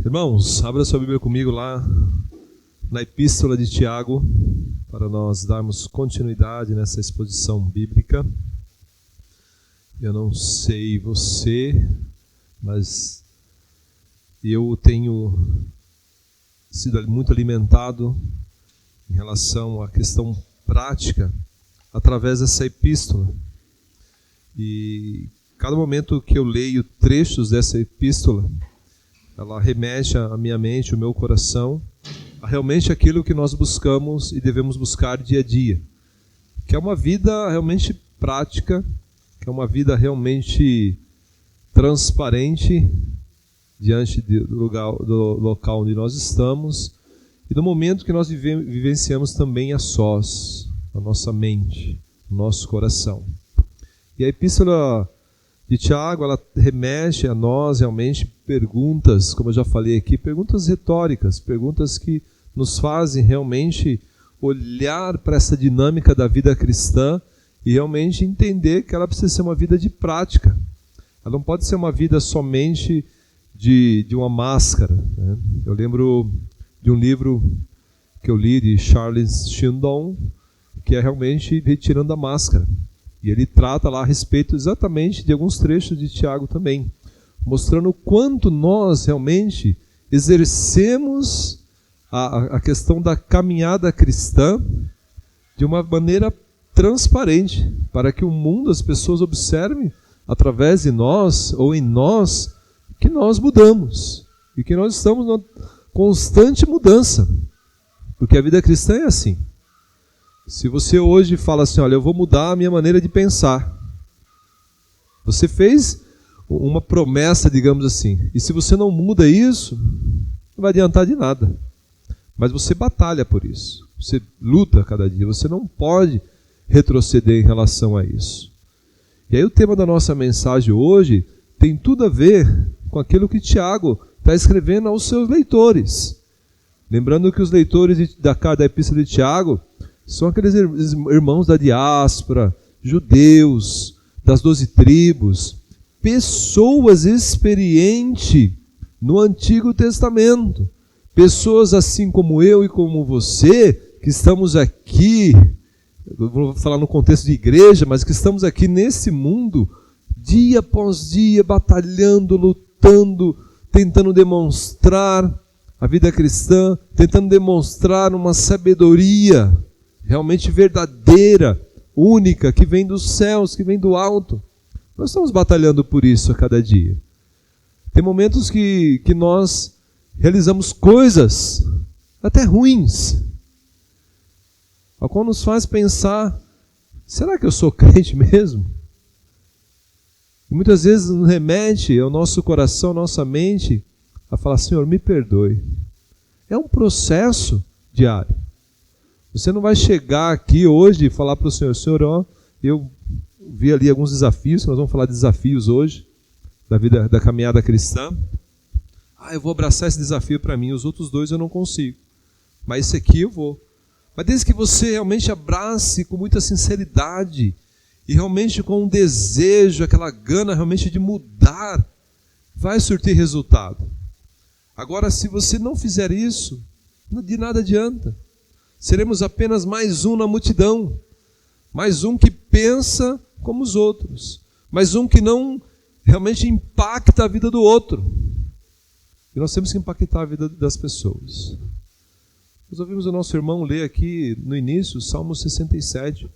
Irmãos, abra sua Bíblia comigo lá na Epístola de Tiago, para nós darmos continuidade nessa exposição bíblica. Eu não sei você, mas eu tenho sido muito alimentado em relação à questão prática através dessa epístola. E cada momento que eu leio trechos dessa epístola, ela remete à minha mente, ao meu coração, a realmente aquilo que nós buscamos e devemos buscar dia a dia, que é uma vida realmente prática, que é uma vida realmente transparente diante do local onde nós estamos e do momento que nós vivenciamos também a sós, a nossa mente, o nosso coração. E a epístola de Tiago, ela remete a nós realmente perguntas, como eu já falei aqui, perguntas retóricas, perguntas que nos fazem realmente olhar para essa dinâmica da vida cristã e realmente entender que ela precisa ser uma vida de prática. Ela não pode ser uma vida somente de uma máscara, né? Eu lembro de um livro que eu li de Charles Shindon, que é realmente Retirando a Máscara. E ele trata lá a respeito exatamente de alguns trechos de Tiago também, mostrando o quanto nós realmente exercemos a questão da caminhada cristã de uma maneira transparente, para que o mundo, as pessoas observem através de nós ou em nós que nós mudamos e que nós estamos numa constante mudança, porque a vida cristã é assim. Se você hoje fala assim, olha, eu vou mudar a minha maneira de pensar, você fez uma promessa, digamos assim, e se você não muda isso, não vai adiantar de nada. Mas você batalha por isso, você luta cada dia, você não pode retroceder em relação a isso. E aí o tema da nossa mensagem hoje tem tudo a ver com aquilo que Tiago está escrevendo aos seus leitores. Lembrando que os leitores da Epístola de Tiago são aqueles irmãos da diáspora, judeus, das 12 tribos, pessoas experientes no Antigo Testamento. Pessoas assim como eu e como você, que estamos aqui, vou falar no contexto de igreja, mas que estamos aqui nesse mundo, dia após dia, batalhando, lutando, tentando demonstrar a vida cristã, tentando demonstrar uma sabedoria realmente verdadeira, única, que vem dos céus, que vem do alto. Nós estamos batalhando por isso a cada dia. Tem momentos que nós realizamos coisas até ruins, a qual nos faz pensar, será que eu sou crente mesmo? E muitas vezes nos remete ao nosso coração, à nossa mente, a falar, Senhor, me perdoe. É um processo diário. Você não vai chegar aqui hoje e falar para o Senhor, Senhor, ó, eu vi ali alguns desafios, nós vamos falar de desafios hoje, da vida, da caminhada cristã. Eu vou abraçar esse desafio para mim, os outros dois eu não consigo, mas esse aqui eu vou. Mas desde que você realmente abrace com muita sinceridade e realmente com um desejo, aquela gana realmente de mudar, vai surtir resultado. Agora, se você não fizer isso, de nada adianta. Seremos apenas mais um na multidão, mais um que pensa como os outros, mais um que não realmente impacta a vida do outro. E nós temos que impactar a vida das pessoas. Nós ouvimos o nosso irmão ler aqui no início, Salmo 67.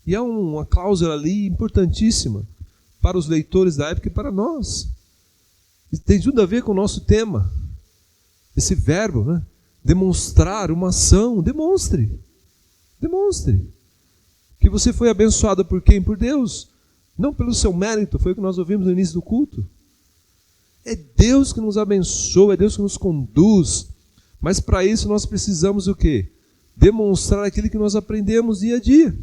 E há uma cláusula ali importantíssima para os leitores da época e para nós. E tem tudo a ver com o nosso tema. Esse verbo, né? Demonstrar uma ação. Demonstre. Demonstre. Que você foi abençoado por quem? Por Deus. Não pelo seu mérito, foi o que nós ouvimos no início do culto. É Deus que nos abençoa, é Deus que nos conduz. Mas para isso nós precisamos o quê? Demonstrar aquilo que nós aprendemos dia a dia.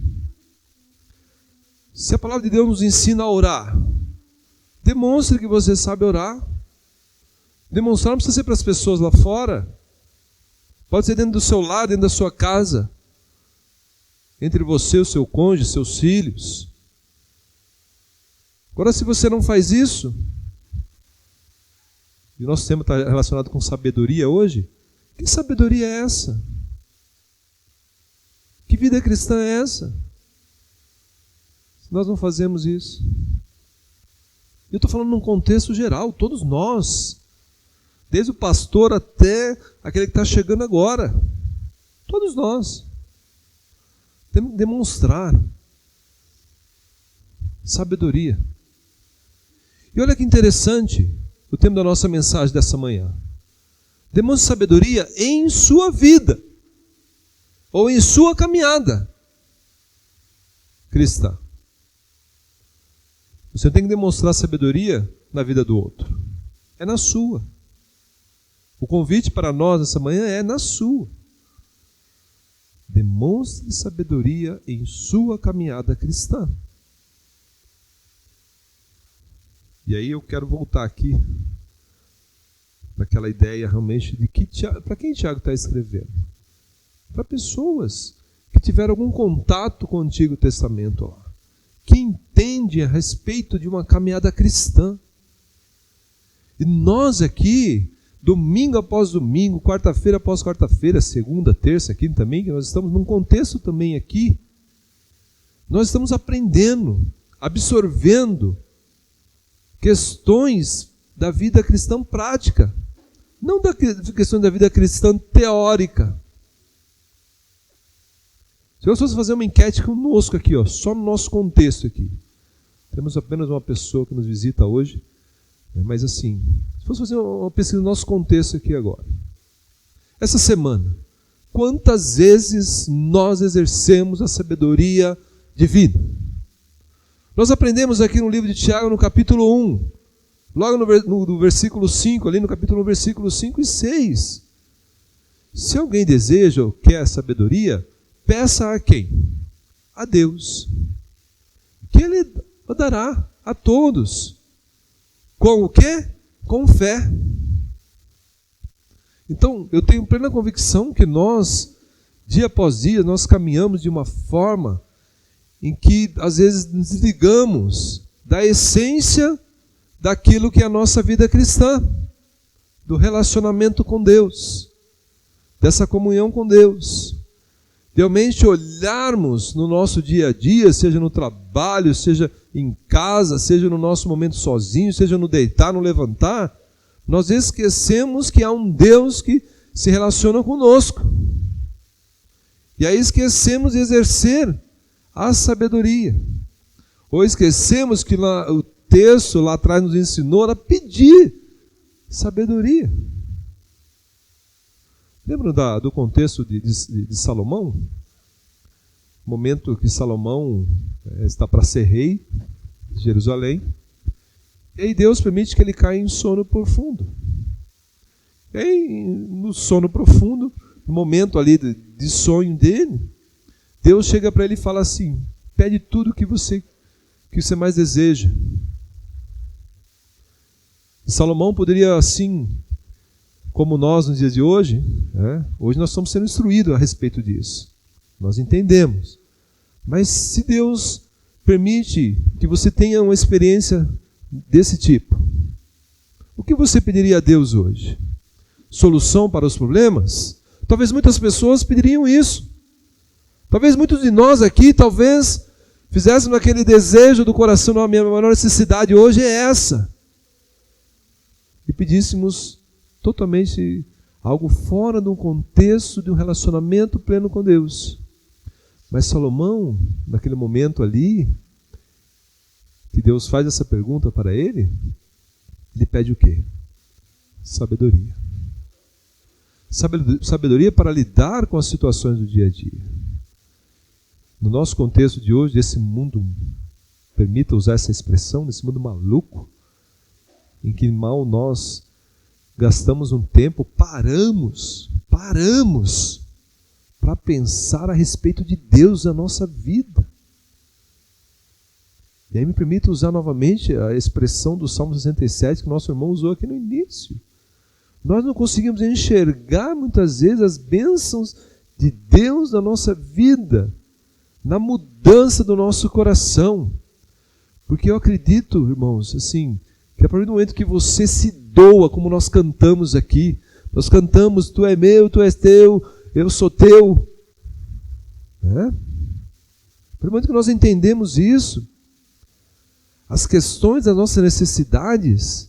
Se a palavra de Deus nos ensina a orar, demonstre que você sabe orar. Demonstrar não precisa ser para as pessoas lá fora. Pode ser dentro do seu lar, dentro da sua casa. Entre você, o seu cônjuge, seus filhos. Agora, se você não faz isso, E o nosso tema está relacionado com sabedoria hoje. Que sabedoria é essa? Que vida cristã é essa? Nós não fazemos isso. Eu estou falando num contexto geral, todos nós, desde o pastor até aquele que está chegando agora, todos nós temos que demonstrar sabedoria. E olha que interessante o tema da nossa mensagem dessa manhã. Demonstre sabedoria em sua vida ou em sua caminhada cristã. Você tem que demonstrar sabedoria na vida do outro. É na sua. O convite para nós essa manhã é na sua. Demonstre sabedoria em sua caminhada cristã. E aí eu quero voltar aqui naquela ideia realmente de que para quem Tiago está escrevendo? Para pessoas que tiveram algum contato com o Antigo Testamento lá, que entende a respeito de uma caminhada cristã. E nós aqui, domingo após domingo, quarta-feira após quarta-feira, segunda, terça, quinta também, que nós estamos num contexto também aqui, nós estamos aprendendo, absorvendo questões da vida cristã prática, não da questão da vida cristã teórica. Se nós fosse fazer uma enquete conosco aqui, ó, só no nosso contexto aqui, temos apenas uma pessoa que nos visita hoje, mas assim, se fosse fazer uma pesquisa no nosso contexto aqui agora, essa semana, quantas vezes nós exercemos a sabedoria divina? Nós aprendemos aqui no livro de Tiago, no capítulo 1, logo no versículo 5, ali no capítulo 1, versículo 5 e 6. Se alguém deseja ou quer sabedoria, peça a quem? A Deus. Que Ele dará a todos. Com o quê? Com fé. Então, eu tenho plena convicção que nós, dia após dia, nós caminhamos de uma forma em que, às vezes, nos desligamos da essência daquilo que é a nossa vida cristã, do relacionamento com Deus, dessa comunhão com Deus. Realmente olharmos no nosso dia a dia, seja no trabalho, seja em casa, seja no nosso momento sozinho, seja no deitar, no levantar, nós esquecemos que há um Deus que se relaciona conosco. E aí esquecemos de exercer a sabedoria. Ou esquecemos que o texto lá atrás nos ensinou a pedir sabedoria. Lembram do contexto de Salomão? O momento que Salomão está para ser rei de Jerusalém. E aí Deus permite que ele caia em sono profundo. E aí, no sono profundo, no momento ali de sonho dele, Deus chega para ele e fala assim: pede tudo que você mais deseja. E Salomão poderia assim, como nós nos dias de hoje, hoje nós estamos sendo instruídos a respeito disso. Nós entendemos. Mas se Deus permite que você tenha uma experiência desse tipo, o que você pediria a Deus hoje? Solução para os problemas? Talvez muitas pessoas pediriam isso. Talvez muitos de nós aqui, fizéssemos aquele desejo do coração, não, a minha maior necessidade hoje é essa. E pedíssemos totalmente algo fora de um contexto de um relacionamento pleno com Deus. Mas Salomão, naquele momento ali, que Deus faz essa pergunta para ele pede o quê? Sabedoria. Sabedoria para lidar com as situações do dia a dia. No nosso contexto de hoje, desse mundo, permita usar essa expressão, desse mundo maluco, em que mal nós gastamos um tempo, paramos para pensar a respeito de Deus na nossa vida. E aí me permita usar novamente a expressão do Salmo 67 que o nosso irmão usou aqui no início. Nós não conseguimos enxergar muitas vezes as bênçãos de Deus na nossa vida, na mudança do nosso coração. Porque eu acredito, irmãos, assim, Que a partir do momento que você se doa, como nós cantamos aqui, nós cantamos, tu é meu, tu és teu, eu sou teu. A partir do momento que nós entendemos isso, as questões das nossas necessidades,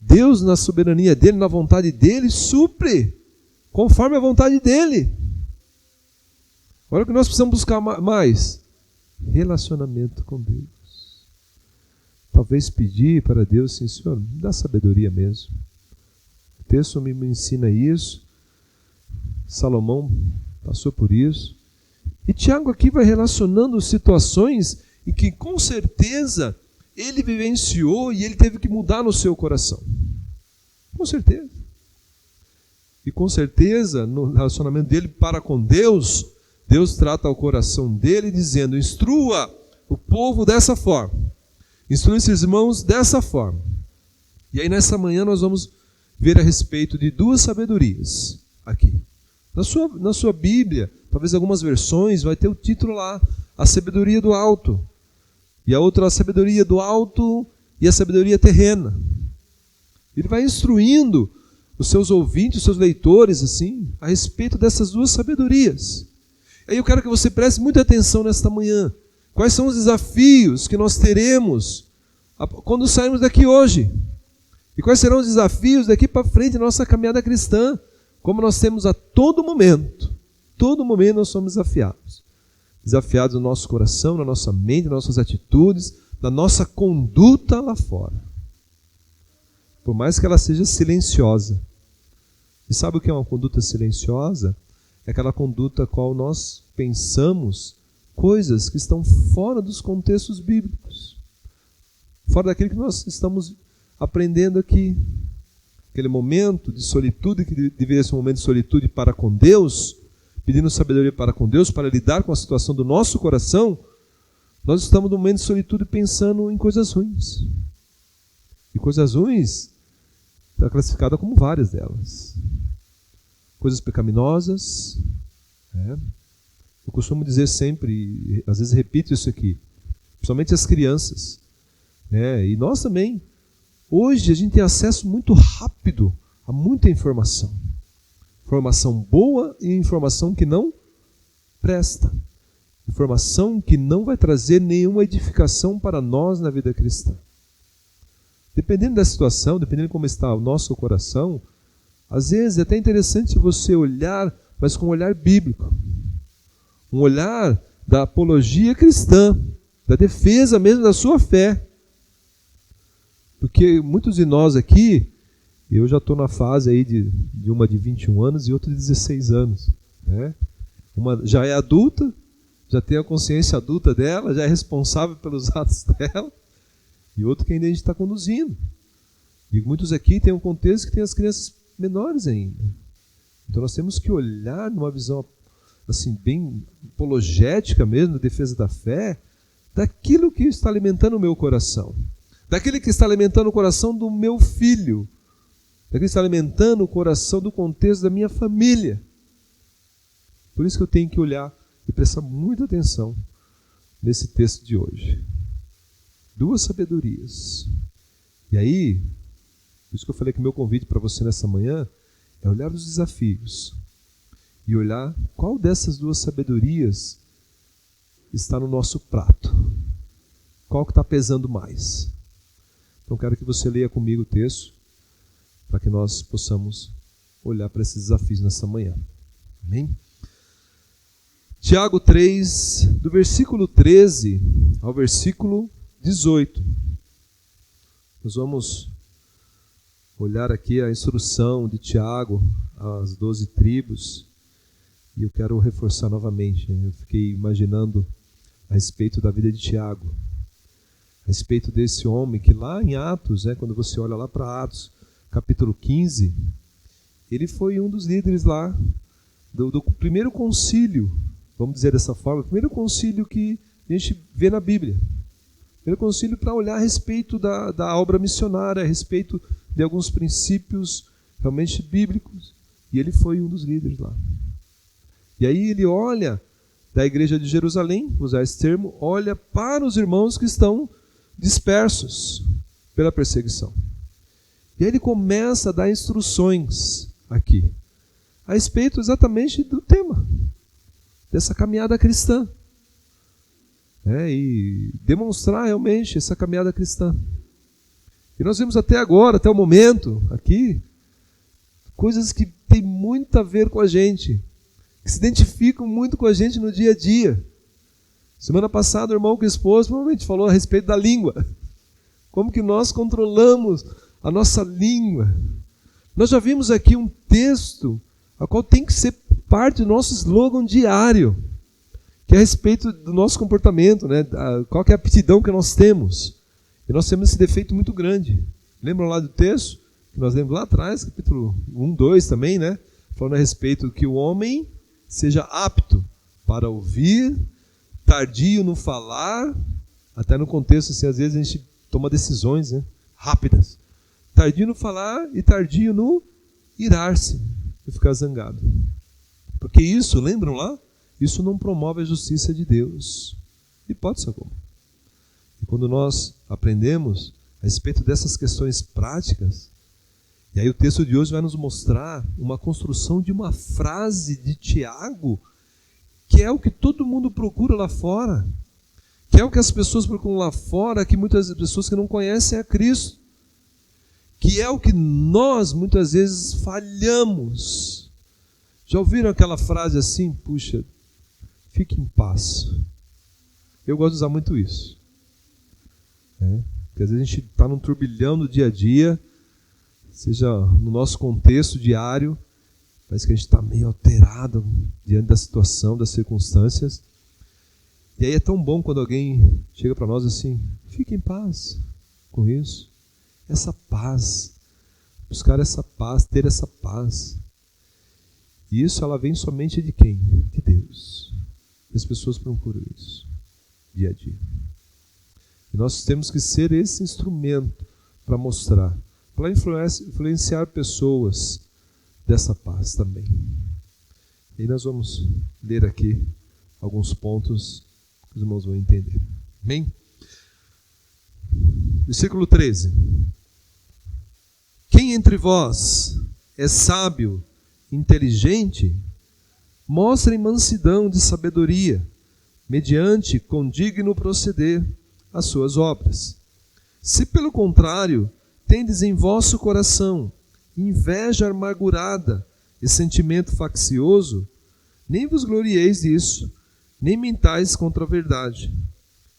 Deus, na soberania dele, na vontade dele, supre, conforme a vontade dele. Olha o que nós precisamos buscar mais: relacionamento com Deus. Talvez pedir para Deus assim: Senhor, me dá sabedoria mesmo. O texto me ensina isso. Salomão passou por isso. E Tiago aqui vai relacionando situações em que com certeza ele vivenciou e ele teve que mudar no seu coração. Com certeza. E com certeza, no relacionamento dele para com Deus, Deus trata o coração dele dizendo: instrua o povo dessa forma, instrua esses irmãos dessa forma. E aí nessa manhã nós vamos ver a respeito de duas sabedorias aqui. Na sua Bíblia, talvez algumas versões, vai ter o título lá: a sabedoria do alto. E a outra, a sabedoria do alto e a sabedoria terrena. Ele vai instruindo os seus ouvintes, os seus leitores, assim, a respeito dessas duas sabedorias. Aí eu quero que você preste muita atenção nesta manhã. Quais são os desafios que nós teremos quando sairmos daqui hoje? E quais serão os desafios daqui para frente na nossa caminhada cristã? Como nós temos a todo momento nós somos desafiados. Desafiados no nosso coração, na nossa mente, nas nossas atitudes, na nossa conduta lá fora. Por mais que ela seja silenciosa. E sabe o que é uma conduta silenciosa? É aquela conduta a qual nós pensamos coisas que estão fora dos contextos bíblicos. Fora daquilo que nós estamos aprendendo aqui. Aquele momento de solitude, que deveria ser um momento de solitude para com Deus, pedindo sabedoria para com Deus, para lidar com a situação do nosso coração, nós estamos num momento de solitude pensando em coisas ruins. E coisas ruins está classificada como várias delas. Coisas pecaminosas. Eu costumo dizer sempre, e às vezes repito isso aqui, principalmente as crianças. E nós também. Hoje a gente tem acesso muito rápido a muita informação. Informação boa e informação que não presta. Informação que não vai trazer nenhuma edificação para nós na vida cristã. Dependendo da situação, dependendo de como está o nosso coração, às vezes é até interessante você olhar, mas com um olhar bíblico. Um olhar da apologia cristã, da defesa mesmo da sua fé. Porque muitos de nós aqui, eu já estou na fase aí de uma de 21 anos e outra de 16 anos. Uma já é adulta, já tem a consciência adulta dela, já é responsável pelos atos dela, e outro que ainda a gente está conduzindo. E muitos aqui têm um contexto que tem as crianças menores ainda. Então nós temos que olhar numa visão assim, bem apologética mesmo, da defesa da fé, daquilo que está alimentando o meu coração. Daquele que está alimentando o coração do meu filho. Daquele que está alimentando o coração do contexto da minha família. Por isso que eu tenho que olhar e prestar muita atenção nesse texto de hoje. Duas sabedorias. E aí, por isso que eu falei que o meu convite para você nessa manhã é olhar os desafios e olhar qual dessas duas sabedorias está no nosso prato. Qual que está pesando mais? Então quero que você leia comigo o texto para que nós possamos olhar para esses desafios nessa manhã. Amém? Tiago 3, do versículo 13 ao versículo 18. Nós vamos olhar aqui a instrução de Tiago às 12 tribos e eu quero reforçar novamente. Eu fiquei imaginando a respeito da vida de Tiago, a respeito desse homem que lá em Atos, quando você olha lá para Atos, capítulo 15, ele foi um dos líderes lá do primeiro concílio, vamos dizer dessa forma, o primeiro concílio que a gente vê na Bíblia. Primeiro concílio para olhar a respeito da obra missionária, a respeito de alguns princípios realmente bíblicos. E ele foi um dos líderes lá. E aí ele olha da igreja de Jerusalém, vou usar esse termo, olha para os irmãos que estão dispersos, pela perseguição. E aí ele começa a dar instruções aqui, a respeito exatamente do tema, dessa caminhada cristã. E demonstrar realmente essa caminhada cristã. E nós vimos até agora, até o momento, aqui, coisas que têm muito a ver com a gente, que se identificam muito com a gente no dia a dia. Semana passada, o irmão com a esposa provavelmente falou a respeito da língua. Como que nós controlamos a nossa língua. Nós já vimos aqui um texto, a qual tem que ser parte do nosso slogan diário, que é a respeito do nosso comportamento, né? Qual que é a aptidão que nós temos. E nós temos esse defeito muito grande. Lembram lá do texto? Que nós lemos lá atrás, capítulo 1, 2 também, né? Falando a respeito que o homem seja apto para ouvir, tardio no falar, até no contexto, assim, às vezes a gente toma decisões, né, rápidas. Tardio no falar e tardio no irar-se, e ficar zangado. Porque isso, lembram lá? Isso não promove a justiça de Deus. Hipótese alguma. E quando nós aprendemos a respeito dessas questões práticas, e aí o texto de hoje vai nos mostrar uma construção de uma frase de Tiago, que é o que todo mundo procura lá fora, que é o que as pessoas procuram lá fora, que muitas pessoas que não conhecem a Cristo, que é o que nós muitas vezes falhamos. Já ouviram aquela frase assim? Puxa, fique em paz. Eu gosto de usar muito isso. Porque às vezes a gente está num turbilhão do dia a dia, seja no nosso contexto diário, parece que a gente está meio alterado diante da situação, das circunstâncias. E aí é tão bom quando alguém chega para nós assim, fique em paz com isso. Essa paz, buscar essa paz, ter essa paz. E isso ela vem somente de quem? De Deus. E as pessoas procuram isso dia a dia. E nós temos que ser esse instrumento para mostrar, para influenciar pessoas dessa paz também. E aí nós vamos ler aqui alguns pontos que os irmãos vão entender. Amém? Versículo 13. Quem entre vós é sábio, inteligente, mostrem mansidão de sabedoria, mediante condigno proceder as suas obras. Se pelo contrário, tendes em vosso coração inveja amargurada e sentimento faccioso, nem vos glorieis disso, nem mentais contra a verdade.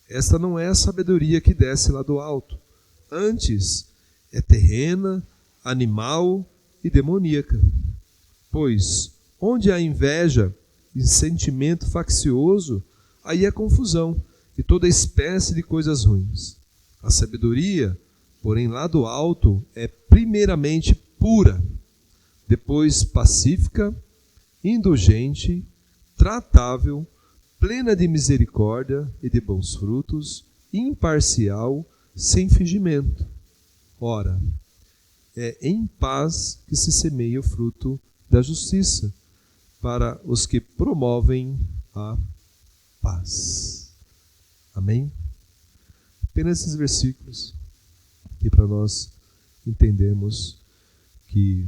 Esta não é a sabedoria que desce lá do alto. Antes, é terrena, animal e demoníaca. Pois, onde há inveja e sentimento faccioso, aí há confusão e toda espécie de coisas ruins. A sabedoria, porém, lá do alto, é primeiramente pura, depois pacífica, indulgente, tratável, plena de misericórdia e de bons frutos, imparcial, sem fingimento. Ora, é em paz que se semeia o fruto da justiça, para os que promovem a paz. Amém? Apenas esses versículos aqui para nós entendermos que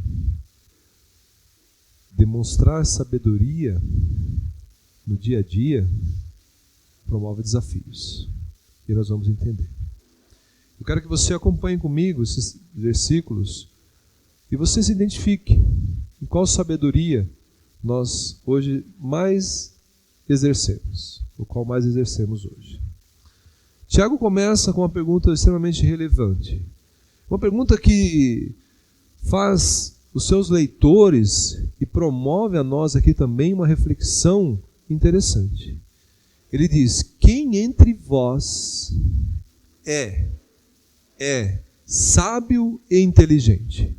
demonstrar sabedoria no dia a dia promove desafios. E nós vamos entender. Eu quero que você acompanhe comigo esses versículos e você se identifique em qual sabedoria nós hoje mais exercemos, o qual mais exercemos hoje. Tiago começa com uma pergunta extremamente relevante. Uma pergunta que faz os seus leitores e promove a nós aqui também uma reflexão interessante. Ele diz: quem entre vós é sábio e inteligente?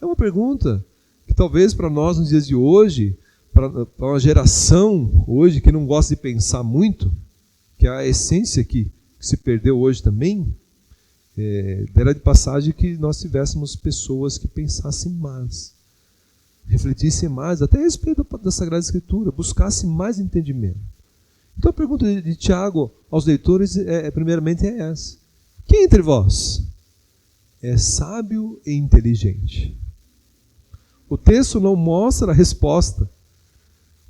É uma pergunta que talvez para nós nos dias de hoje, para uma geração hoje que não gosta de pensar muito, que é a essência que se perdeu hoje também, dera de passagem que nós tivéssemos pessoas que pensassem mais, refletissem mais, até a respeito da Sagrada Escritura, buscassem mais entendimento. Então a pergunta de Tiago aos leitores primeiramente é essa: quem entre vós é sábio e inteligente. O texto não mostra a resposta.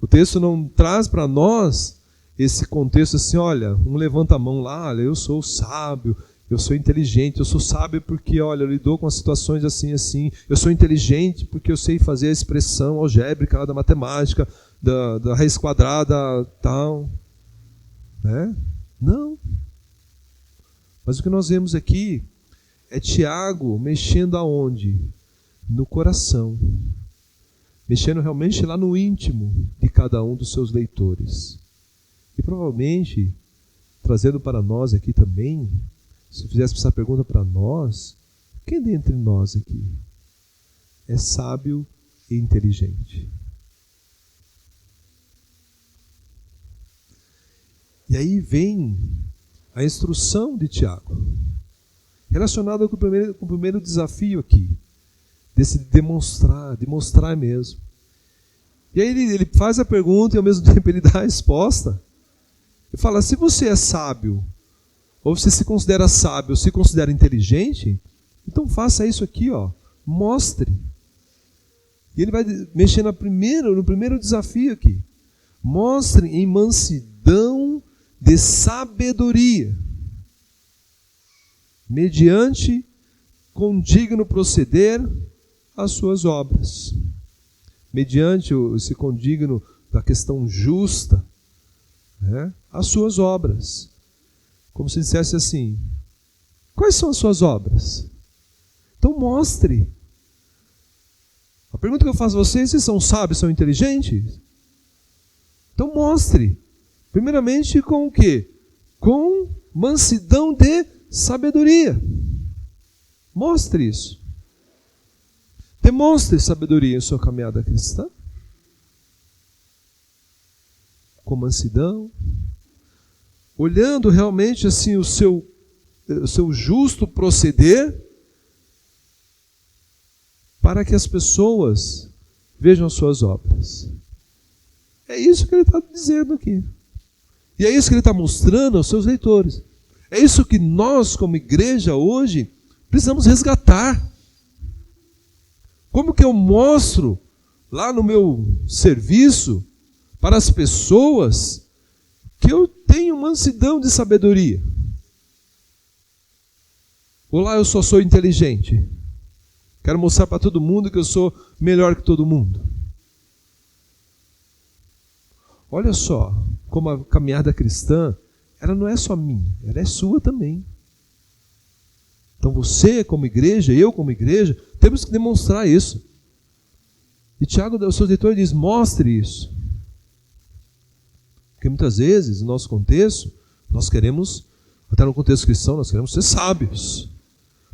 O texto não traz para nós esse contexto assim, olha, um levanta a mão lá, olha, eu sou sábio, eu sou inteligente, eu sou sábio porque, olha, eu lido com as situações assim, assim, eu sou inteligente porque eu sei fazer a expressão algébrica lá da matemática, da raiz quadrada, tal. Né? Não. Mas o que nós vemos aqui é Tiago mexendo aonde? No coração. Mexendo realmente lá no íntimo de cada um dos seus leitores. E provavelmente, trazendo para nós aqui também, se eu fizesse essa pergunta para nós, quem dentre nós aqui é sábio e inteligente? E aí vem a instrução de Tiago, relacionada com o primeiro desafio aqui, desse demonstrar mesmo. E aí ele faz a pergunta e ao mesmo tempo ele dá a resposta. Ele fala, se você é sábio, ou você se considera sábio, ou se considera inteligente, então faça isso aqui, ó, mostre. E ele vai mexer no primeiro desafio aqui. Mostre em mansidão de sabedoria, mediante condigno proceder as suas obras. Mediante esse condigno da questão justa, né, as suas obras. Como se dissesse assim, quais são as suas obras? Então mostre. A pergunta que eu faço a vocês, vocês são sábios, são inteligentes? Então mostre. Primeiramente com o quê? Com mansidão de sabedoria. Mostre isso. Demonstre sabedoria em sua caminhada cristã. Com mansidão. Olhando realmente assim o seu justo proceder, para que as pessoas vejam as suas obras. É isso que ele está dizendo aqui. E é isso que ele está mostrando aos seus leitores. É isso que nós, como igreja, hoje, precisamos resgatar. Como que eu mostro lá no meu serviço para as pessoas que eu tenho mansidão de sabedoria? Ou lá eu só sou inteligente? Quero mostrar para todo mundo que eu sou melhor que todo mundo. Olha só como a caminhada cristã, ela não é só minha, ela é sua também. Então você como igreja, eu como igreja, temos que demonstrar isso. E Tiago, o seu leitor, diz, mostre isso. Porque muitas vezes, no nosso contexto, nós queremos, até no contexto cristão, nós queremos ser sábios.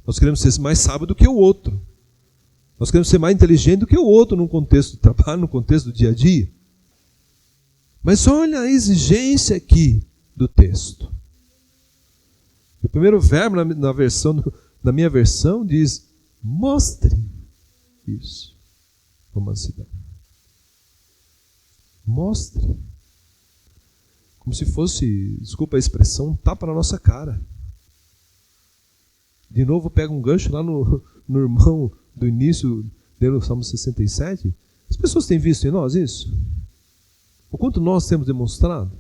Nós queremos ser mais sábios do que o outro. Nós queremos ser mais inteligentes do que o outro num contexto de trabalho, no contexto do dia a dia. Mas olha a exigência aqui do texto. O primeiro verbo na minha versão diz, mostre isso com mansidão. Mostre. Como se fosse, desculpa a expressão, um tapa na nossa cara. De novo pega um gancho lá no irmão do início, do Salmo 67. As pessoas têm visto em nós isso? O quanto nós temos demonstrado?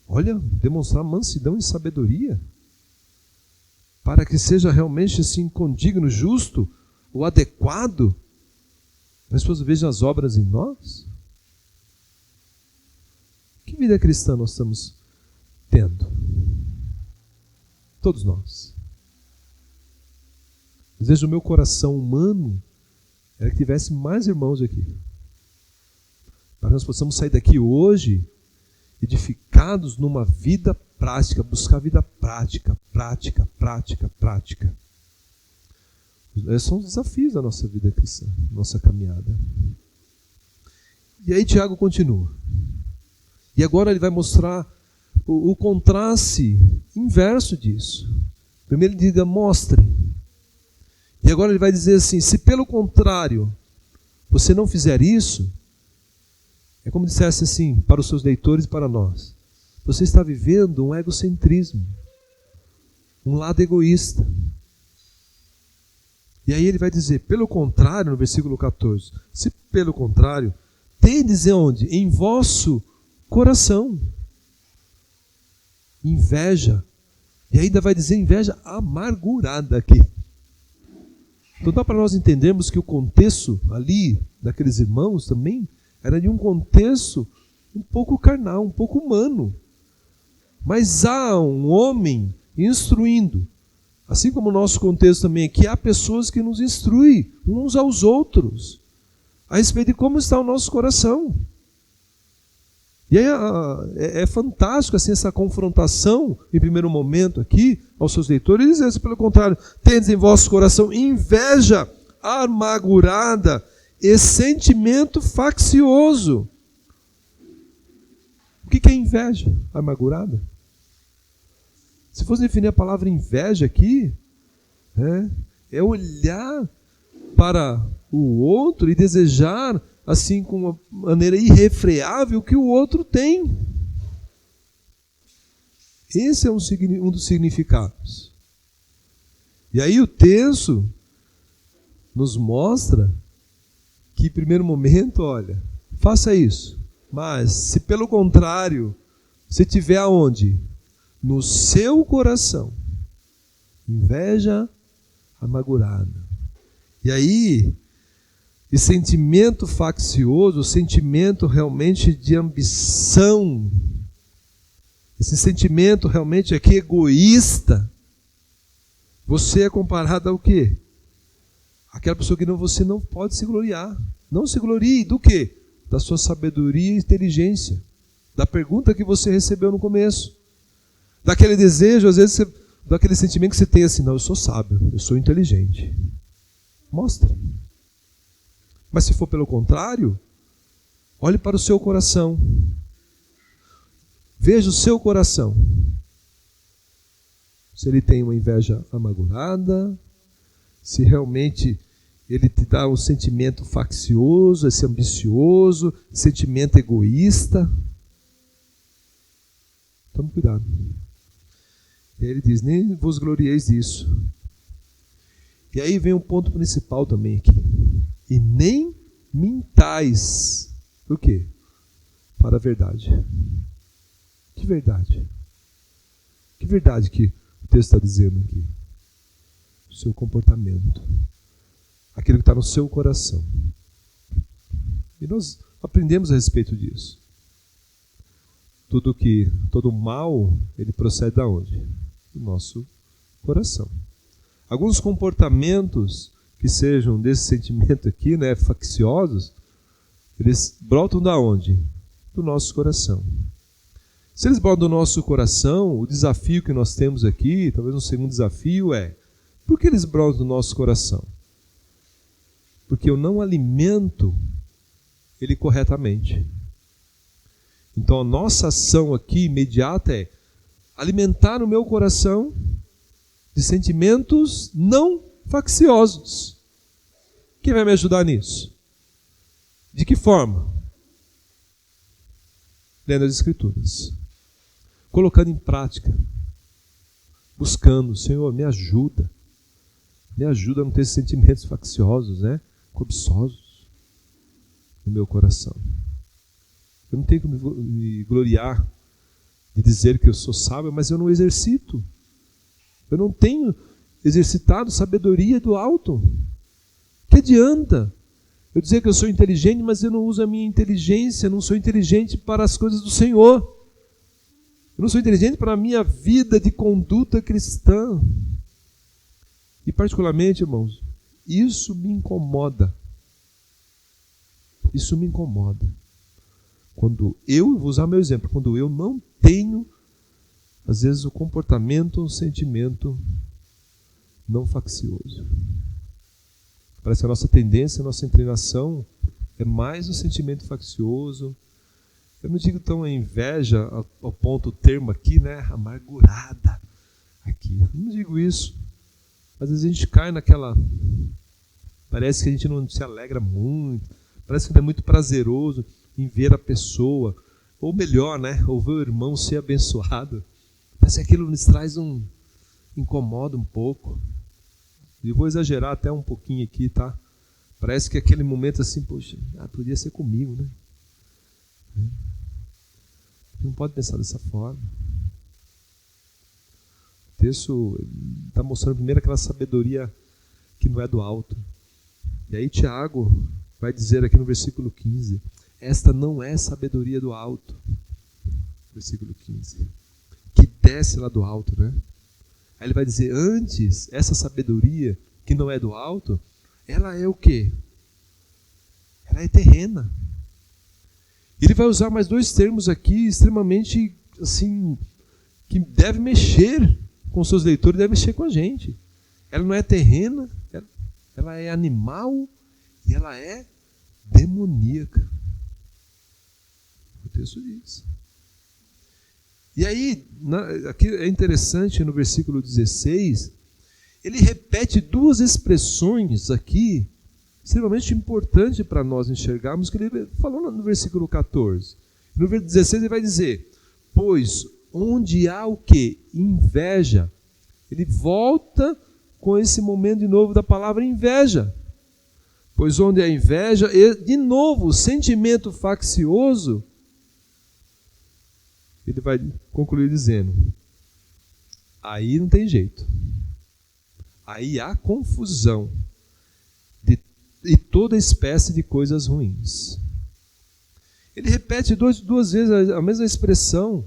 Olha, demonstrar mansidão e sabedoria, para que seja realmente assim condigno, justo, o adequado, as pessoas vejam as obras em nós. Que vida cristã nós estamos tendo? Todos nós. O desejo do meu coração humano era que tivesse mais irmãos aqui, para que nós possamos sair daqui hoje edificados numa vida prática, buscar vida prática. Esses são os desafios da nossa vida cristã, nossa caminhada. E aí Tiago continua. E agora ele vai mostrar o contraste inverso disso. Primeiro ele diga, mostre. E agora ele vai dizer assim, se pelo contrário você não fizer isso, é como dissesse assim, para os seus leitores e para nós, você está vivendo um egocentrismo, um lado egoísta. E aí ele vai dizer, pelo contrário, no versículo 14, se pelo contrário, tendes onde? Em vosso coração inveja. E ainda vai dizer inveja amargurada aqui. Então dá para nós entendermos que o contexto ali, daqueles irmãos também, era de um contexto um pouco carnal, um pouco humano. Mas há um homem instruindo. Assim como o nosso contexto também aqui, há pessoas que nos instruem uns aos outros a respeito de como está o nosso coração. E aí é fantástico assim, essa confrontação, em primeiro momento aqui, aos seus leitores, e dizer, pelo contrário, tendes em vosso coração inveja amargurada e sentimento faccioso. O que é inveja amargurada? Se fosse definir a palavra inveja aqui, é olhar para o outro e desejar, assim, com uma maneira irrefreável, o que o outro tem. Esse é um dos significados. E aí o texto nos mostra que, em primeiro momento, olha, faça isso. Mas, se pelo contrário, você tiver aonde? No seu coração, inveja amargurada. E aí, esse sentimento faccioso, o sentimento realmente de ambição, esse sentimento realmente aqui egoísta, você é comparado ao quê? Aquela pessoa que você não pode se gloriar. Não se glorie do quê? Da sua sabedoria e inteligência. Da pergunta que você recebeu no começo. Daquele desejo, às vezes, daquele sentimento que você tem assim, não, eu sou sábio, eu sou inteligente. Mostra. Mas se for pelo contrário, olhe para o seu coração. Veja o seu coração. Se ele tem uma inveja amargurada, se realmente ele te dá um sentimento faccioso, esse ambicioso, sentimento egoísta. Tome cuidado. E aí ele diz, nem vos glorieis disso. E aí vem um ponto principal também aqui. E nem mintais. Por quê? Para a verdade. Que verdade? Que verdade que o texto está dizendo aqui? O seu comportamento. Aquilo que está no seu coração. E nós aprendemos a respeito disso. Todo mal, ele procede de onde? Do nosso coração. Alguns comportamentos que sejam desse sentimento aqui, facciosos, eles brotam da onde? Do nosso coração. Se eles brotam do nosso coração, o desafio que nós temos aqui, talvez um segundo desafio é, por que eles brotam do nosso coração? Porque eu não alimento ele corretamente. Então a nossa ação aqui imediata é alimentar o meu coração de sentimentos não facciosos. Quem vai me ajudar nisso? De que forma? Lendo as Escrituras. Colocando em prática. Buscando, Senhor, me ajuda. Me ajuda a não ter sentimentos facciosos, cobiçosos no meu coração. Eu não tenho que me gloriar de dizer que eu sou sábio, mas eu não exercito. Eu não tenho exercitado sabedoria do alto. Que adianta eu dizer que eu sou inteligente, mas eu não uso a minha inteligência, eu não sou inteligente para as coisas do Senhor. Eu não sou inteligente para a minha vida de conduta cristã. E particularmente, irmãos, isso me incomoda. Isso me incomoda. Quando eu, vou usar meu exemplo, quando eu não tenho, às vezes, o comportamento, o sentimento não faccioso. Parece que a nossa tendência, a nossa inclinação é mais o sentimento faccioso. Eu não digo tão a inveja, ao ponto, o termo aqui, amargurada. Aqui, eu não digo isso. Às vezes a gente cai naquela... Parece que a gente não se alegra muito. Parece que não é muito prazeroso em ver a pessoa, ou melhor, ou ver o irmão ser abençoado. Parece que aquilo nos traz incomoda um pouco. E vou exagerar até um pouquinho aqui, tá? Parece que aquele momento assim, poxa, podia ser comigo, né? Não pode pensar dessa forma. O texto está mostrando primeiro aquela sabedoria que não é do alto. E aí Tiago vai dizer aqui no versículo 15, esta não é sabedoria do alto. Versículo 15. Que desce lá do alto, né? Aí ele vai dizer, antes, essa sabedoria que não é do alto, ela é o quê? Ela é terrena. Ele vai usar mais dois termos aqui, extremamente, assim, que deve mexer com seus leitores, deve mexer com a gente. Ela não é terrena, ela é animal e ela é demoníaca. O texto diz. E aí, aqui é interessante, no versículo 16, ele repete duas expressões aqui, extremamente importantes para nós enxergarmos, que ele falou no versículo 14. No versículo 16 ele vai dizer, pois onde há o quê? Inveja. Ele volta com esse momento de novo da palavra inveja. Pois onde há inveja, de novo, o sentimento faccioso, ele vai concluir dizendo, aí não tem jeito. Aí há confusão e toda espécie de coisas ruins. Ele repete duas vezes a mesma expressão,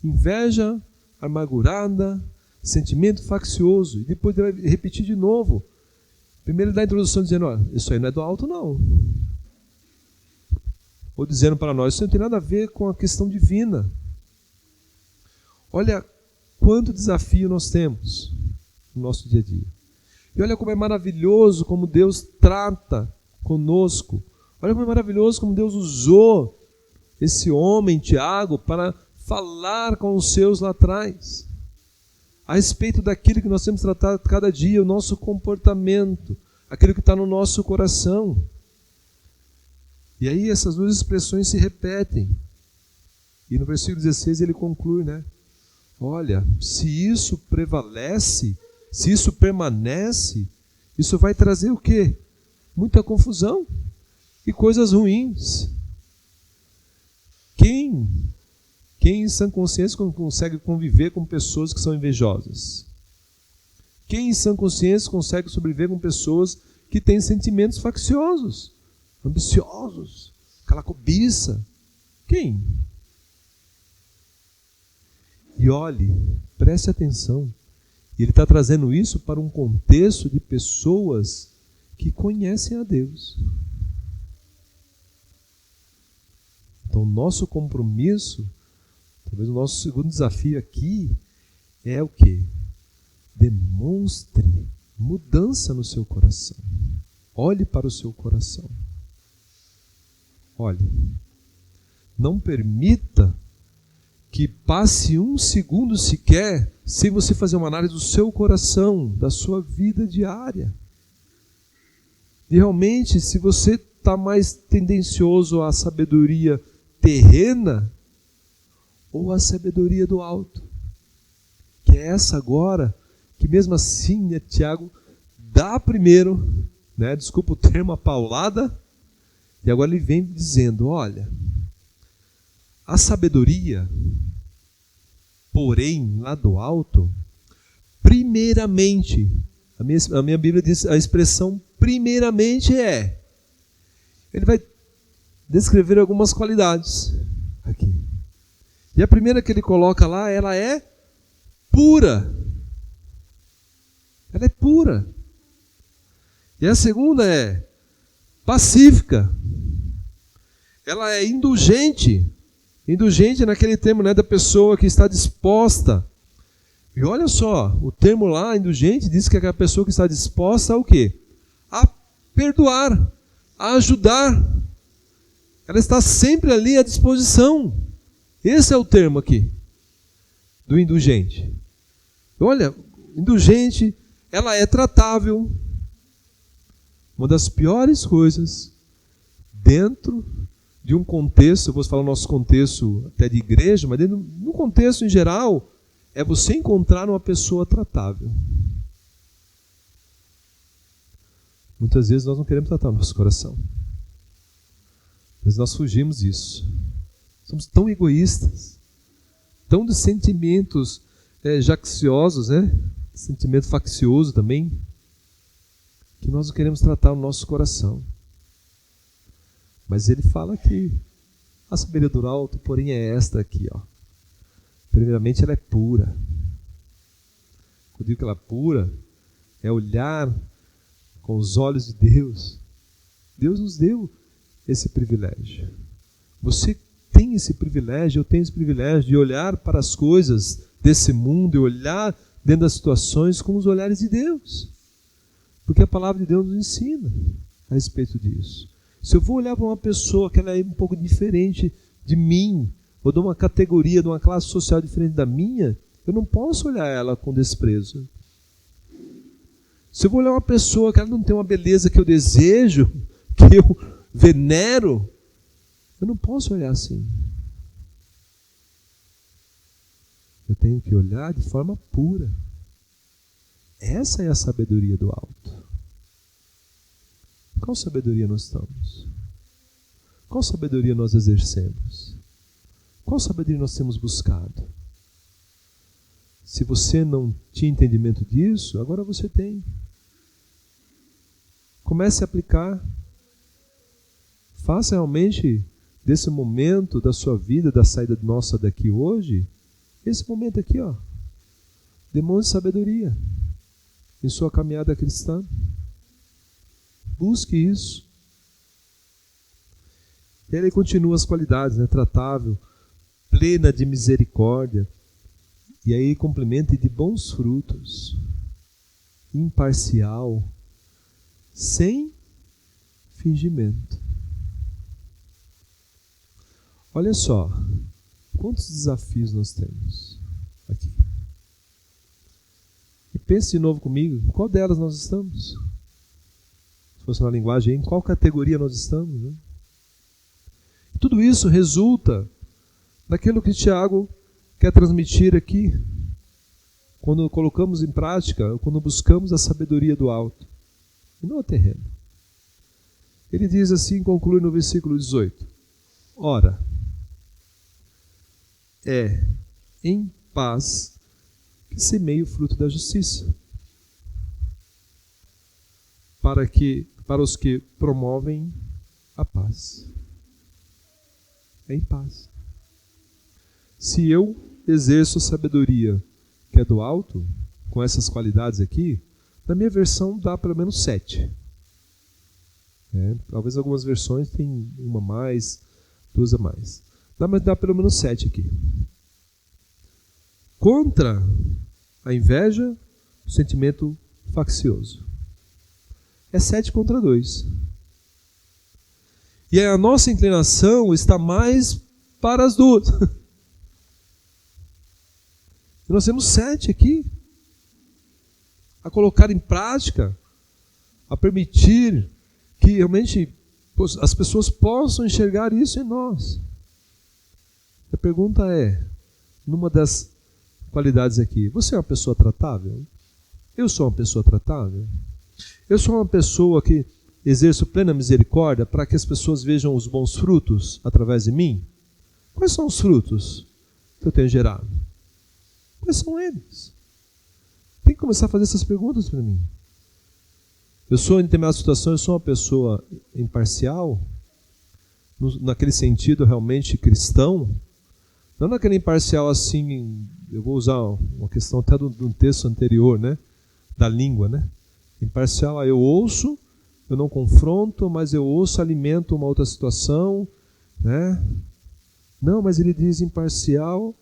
inveja, amargurada, sentimento faccioso, e depois ele vai repetir de novo. Primeiro ele dá a introdução dizendo, olha, isso aí não é do alto não. Ou dizendo para nós, isso não tem nada a ver com a questão divina. Olha quanto desafio nós temos no nosso dia a dia. E olha como é maravilhoso como Deus trata conosco. Olha como é maravilhoso como Deus usou esse homem, Tiago, para falar com os seus lá atrás. A respeito daquilo que nós temos tratado cada dia, o nosso comportamento, aquilo que está no nosso coração. E aí essas duas expressões se repetem. E no versículo 16 ele conclui, né? Olha, se isso prevalece, se isso permanece, isso vai trazer o quê? Muita confusão e coisas ruins. Quem em sã consciência consegue conviver com pessoas que são invejosas? Quem em sã consciência consegue sobreviver com pessoas que têm sentimentos facciosos, ambiciosos, aquela cobiça? Quem? E olhe, preste atenção. Ele está trazendo isso para um contexto de pessoas que conhecem a Deus. Então, o nosso compromisso, talvez o nosso segundo desafio aqui, é o quê? Demonstre mudança no seu coração. Olhe para o seu coração. Olhe. Não permita que passe um segundo sequer sem você fazer uma análise do seu coração, da sua vida diária. E realmente, se você está mais tendencioso à sabedoria terrena ou à sabedoria do alto, que é essa agora, que mesmo assim, né, Tiago dá primeiro, né, desculpa o termo, a paulada, e agora ele vem dizendo, olha, a sabedoria, porém, lá do alto, primeiramente, a minha Bíblia diz, a expressão primeiramente é, ele vai descrever algumas qualidades aqui. E a primeira que ele coloca lá, ela é pura. Ela é pura. E a segunda é pacífica. Ela é indulgente. Indulgente naquele termo, né, da pessoa que está disposta. E olha só, o termo lá, indulgente, diz que é a pessoa que está disposta a o quê? A perdoar, a ajudar. Ela está sempre ali à disposição. Esse é o termo aqui, do indulgente. Olha, indulgente, ela é tratável. Uma das piores coisas dentro de um contexto, eu vou falar o nosso contexto até de igreja, mas no contexto em geral, é você encontrar uma pessoa tratável. Muitas vezes nós não queremos tratar o nosso coração. Às vezes nós fugimos disso. Somos tão egoístas, tão de sentimentos jacciosos, né? Sentimento faccioso também, que nós não queremos tratar o nosso coração. Mas ele fala que a sabedoria do alto, porém, é esta aqui, ó. Primeiramente, ela é pura. Quando eu digo que ela é pura, é olhar com os olhos de Deus. Deus nos deu esse privilégio. Você tem esse privilégio, eu tenho esse privilégio de olhar para as coisas desse mundo e olhar dentro das situações com os olhares de Deus. Porque a palavra de Deus nos ensina a respeito disso. Se eu vou olhar para uma pessoa que ela é um pouco diferente de mim, ou de uma categoria, de uma classe social diferente da minha, eu não posso olhar ela com desprezo. Se eu vou olhar uma pessoa que ela não tem uma beleza que eu desejo, que eu venero, eu não posso olhar assim. Eu tenho que olhar de forma pura. Essa é a sabedoria do alto. Qual sabedoria nós estamos? Qual sabedoria nós exercemos? Qual sabedoria nós temos buscado? Se você não tinha entendimento disso, agora você tem. Comece a aplicar. Faça realmente desse momento da sua vida, da saída nossa daqui hoje, esse momento aqui, ó. Demonstre sabedoria em sua caminhada cristã. Busque isso. E aí ele continua as qualidades, né? Tratável, plena de misericórdia. E aí complementa de bons frutos. Imparcial. Sem fingimento. Olha só. Quantos desafios nós temos aqui? E pense de novo comigo. Em qual delas nós estamos? Se fosse uma linguagem, em qual categoria nós estamos, né? Tudo isso resulta daquilo que Tiago quer transmitir aqui, quando colocamos em prática, quando buscamos a sabedoria do alto, e não a terreno. Ele diz assim, conclui no versículo 18: Ora, é em paz que semeia o fruto da justiça, para os que promovem a paz. É em paz. Se eu exerço a sabedoria que é do alto, com essas qualidades aqui, na minha versão dá pelo menos 7. Talvez algumas versões tenham uma a mais, 2 a mais. Mas dá pelo menos 7 aqui. Contra a inveja, o sentimento faccioso. É 7 contra 2. E a nossa inclinação está mais para as duas. E nós temos 7 aqui. A colocar em prática, a permitir que realmente as pessoas possam enxergar isso em nós. A pergunta é, numa das qualidades aqui, você é uma pessoa tratável? Eu sou uma pessoa tratável? Eu sou uma pessoa que exerço plena misericórdia para que as pessoas vejam os bons frutos através de mim? Quais são os frutos que eu tenho gerado? Quais são eles? Tem que começar a fazer essas perguntas para mim. Eu sou, em determinadas situações, eu sou uma pessoa imparcial, naquele sentido realmente cristão, não naquele imparcial assim, eu vou usar uma questão até de um texto anterior, né? Da língua, né? Imparcial, eu ouço, eu não confronto, mas eu ouço, alimento uma outra situação, né? Não, mas ele diz imparcial,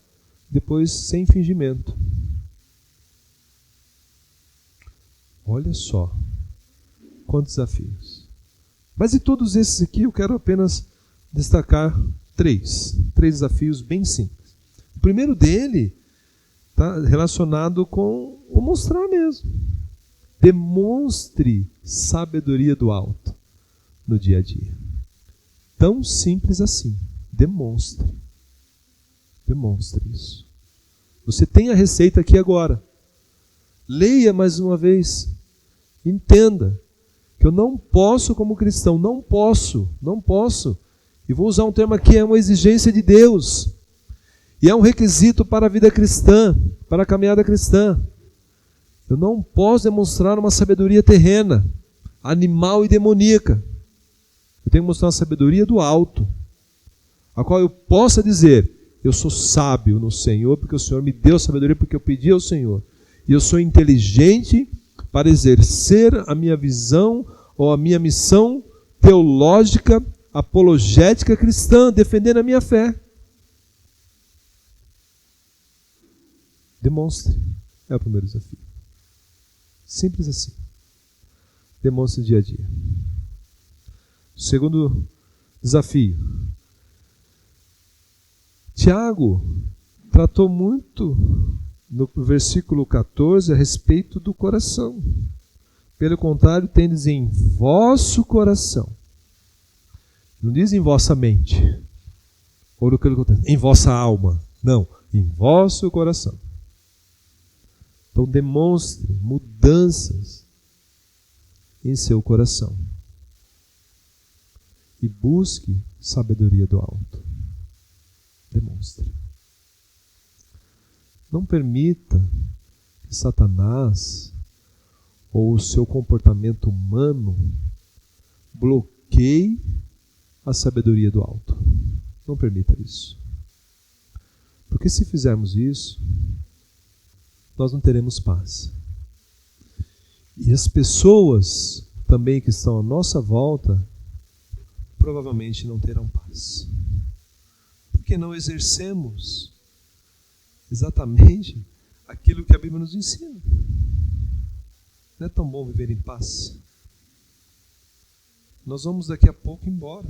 depois sem fingimento. Olha só, quantos desafios. Mas de todos esses aqui, eu quero apenas destacar 3 desafios bem simples. O primeiro dele está relacionado com o mostrar mesmo. Demonstre sabedoria do alto no dia a dia. Tão simples assim. Demonstre. Demonstre isso. Você tem a receita aqui agora. Leia mais uma vez. Entenda que eu não posso, como cristão, não posso. E vou usar um termo aqui, é uma exigência de Deus. E é um requisito para a vida cristã, para a caminhada cristã. Eu não posso demonstrar uma sabedoria terrena, animal e demoníaca. Eu tenho que mostrar uma sabedoria do alto, a qual eu possa dizer, eu sou sábio no Senhor, porque o Senhor me deu sabedoria, porque eu pedi ao Senhor. E eu sou inteligente para exercer a minha visão ou a minha missão teológica, apologética cristã, defendendo a minha fé. Demonstre. É o primeiro desafio. Simples assim. Demonstre dia a dia. Segundo desafio. Tiago tratou muito no versículo 14 a respeito do coração. Pelo contrário, tendes em vosso coração. Não diz em vossa mente. Ou no que em vossa alma. Não, em vosso coração. Então demonstre mudanças em seu coração. E busque sabedoria do alto. Demonstre. Não permita que Satanás ou o seu comportamento humano bloqueie a sabedoria do alto. Não permita isso. Porque se fizermos isso, nós não teremos paz. E as pessoas também que estão à nossa volta provavelmente não terão paz. Porque não exercemos exatamente aquilo que a Bíblia nos ensina. Não é tão bom viver em paz? Nós vamos daqui a pouco embora.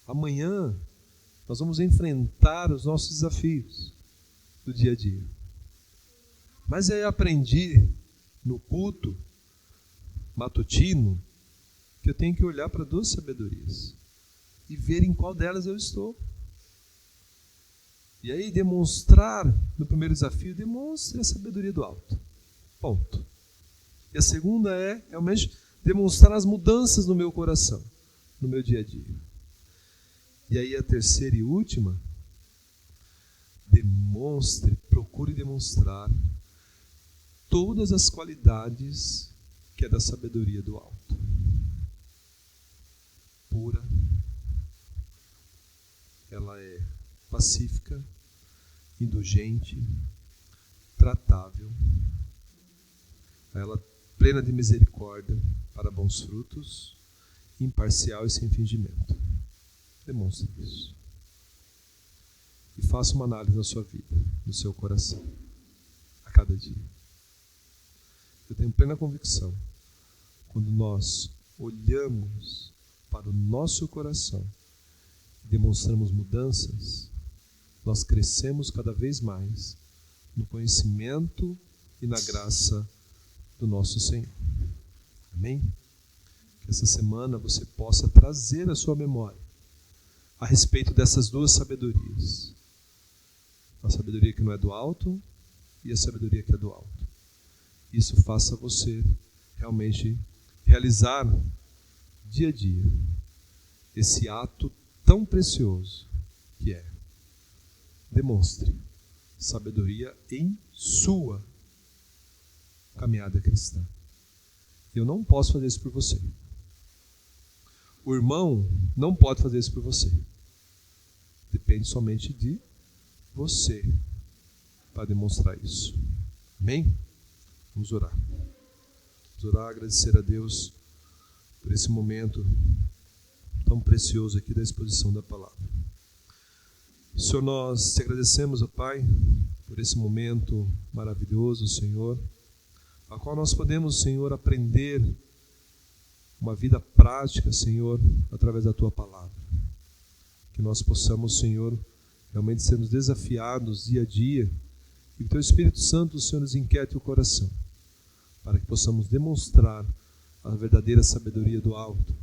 Amanhã nós vamos enfrentar os nossos desafios do dia a dia. Mas aí eu aprendi no culto matutino que eu tenho que olhar para duas sabedorias e ver em qual delas eu estou. E aí demonstrar, no primeiro desafio, demonstre a sabedoria do alto. Ponto. E a segunda é realmente demonstrar as mudanças no meu coração, no meu dia a dia. E aí a terceira e última, procure demonstrar todas as qualidades que é da sabedoria do alto. Pura, ela é pacífica, indulgente, tratável, ela plena de misericórdia para bons frutos, imparcial e sem fingimento. Demonstre isso. E faça uma análise na sua vida, no seu coração, a cada dia. Eu tenho plena convicção, quando nós olhamos para o nosso coração e demonstramos mudanças, nós crescemos cada vez mais no conhecimento e na graça do nosso Senhor. Amém? Que essa semana você possa trazer à sua memória a respeito dessas duas sabedorias. A sabedoria que não é do alto e a sabedoria que é do alto. Isso faça você realmente realizar dia a dia esse ato tão precioso que é: demonstre sabedoria em sua caminhada cristã. Eu não posso fazer isso por você. O irmão não pode fazer isso por você. Depende somente de você para demonstrar isso. Amém? Vamos orar. Vamos orar, agradecer a Deus por esse momento tão precioso aqui da exposição da palavra. Senhor, nós te agradecemos, ó Pai, por esse momento maravilhoso, Senhor, a qual nós podemos, Senhor, aprender uma vida prática, Senhor, através da Tua palavra. Que nós possamos, Senhor, realmente sermos desafiados dia a dia e que o Teu Espírito Santo, Senhor, nos inquiete o coração, para que possamos demonstrar a verdadeira sabedoria do alto,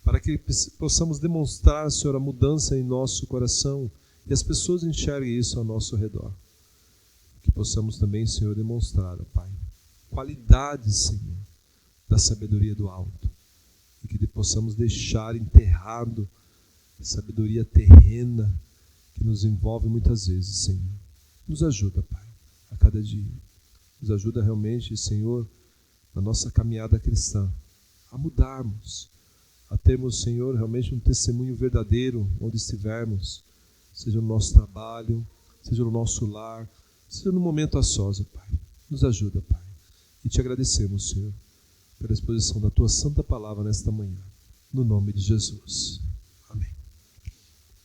para que possamos demonstrar, Senhor, a mudança em nosso coração e as pessoas enxerguem isso ao nosso redor. que possamos também, Senhor, demonstrar, ó Pai, qualidades, Senhor, da sabedoria do alto, e que possamos deixar enterrado a sabedoria terrena que nos envolve muitas vezes, Senhor. Nos ajuda, Pai, a cada dia. Nos ajuda realmente, Senhor, na nossa caminhada cristã, a mudarmos, a termos, Senhor, realmente um testemunho verdadeiro onde estivermos, seja no nosso trabalho, seja no nosso lar, seja no momento a sós, Pai. Nos ajuda, Pai. E te agradecemos, Senhor, pela exposição da Tua santa palavra nesta manhã. No nome de Jesus.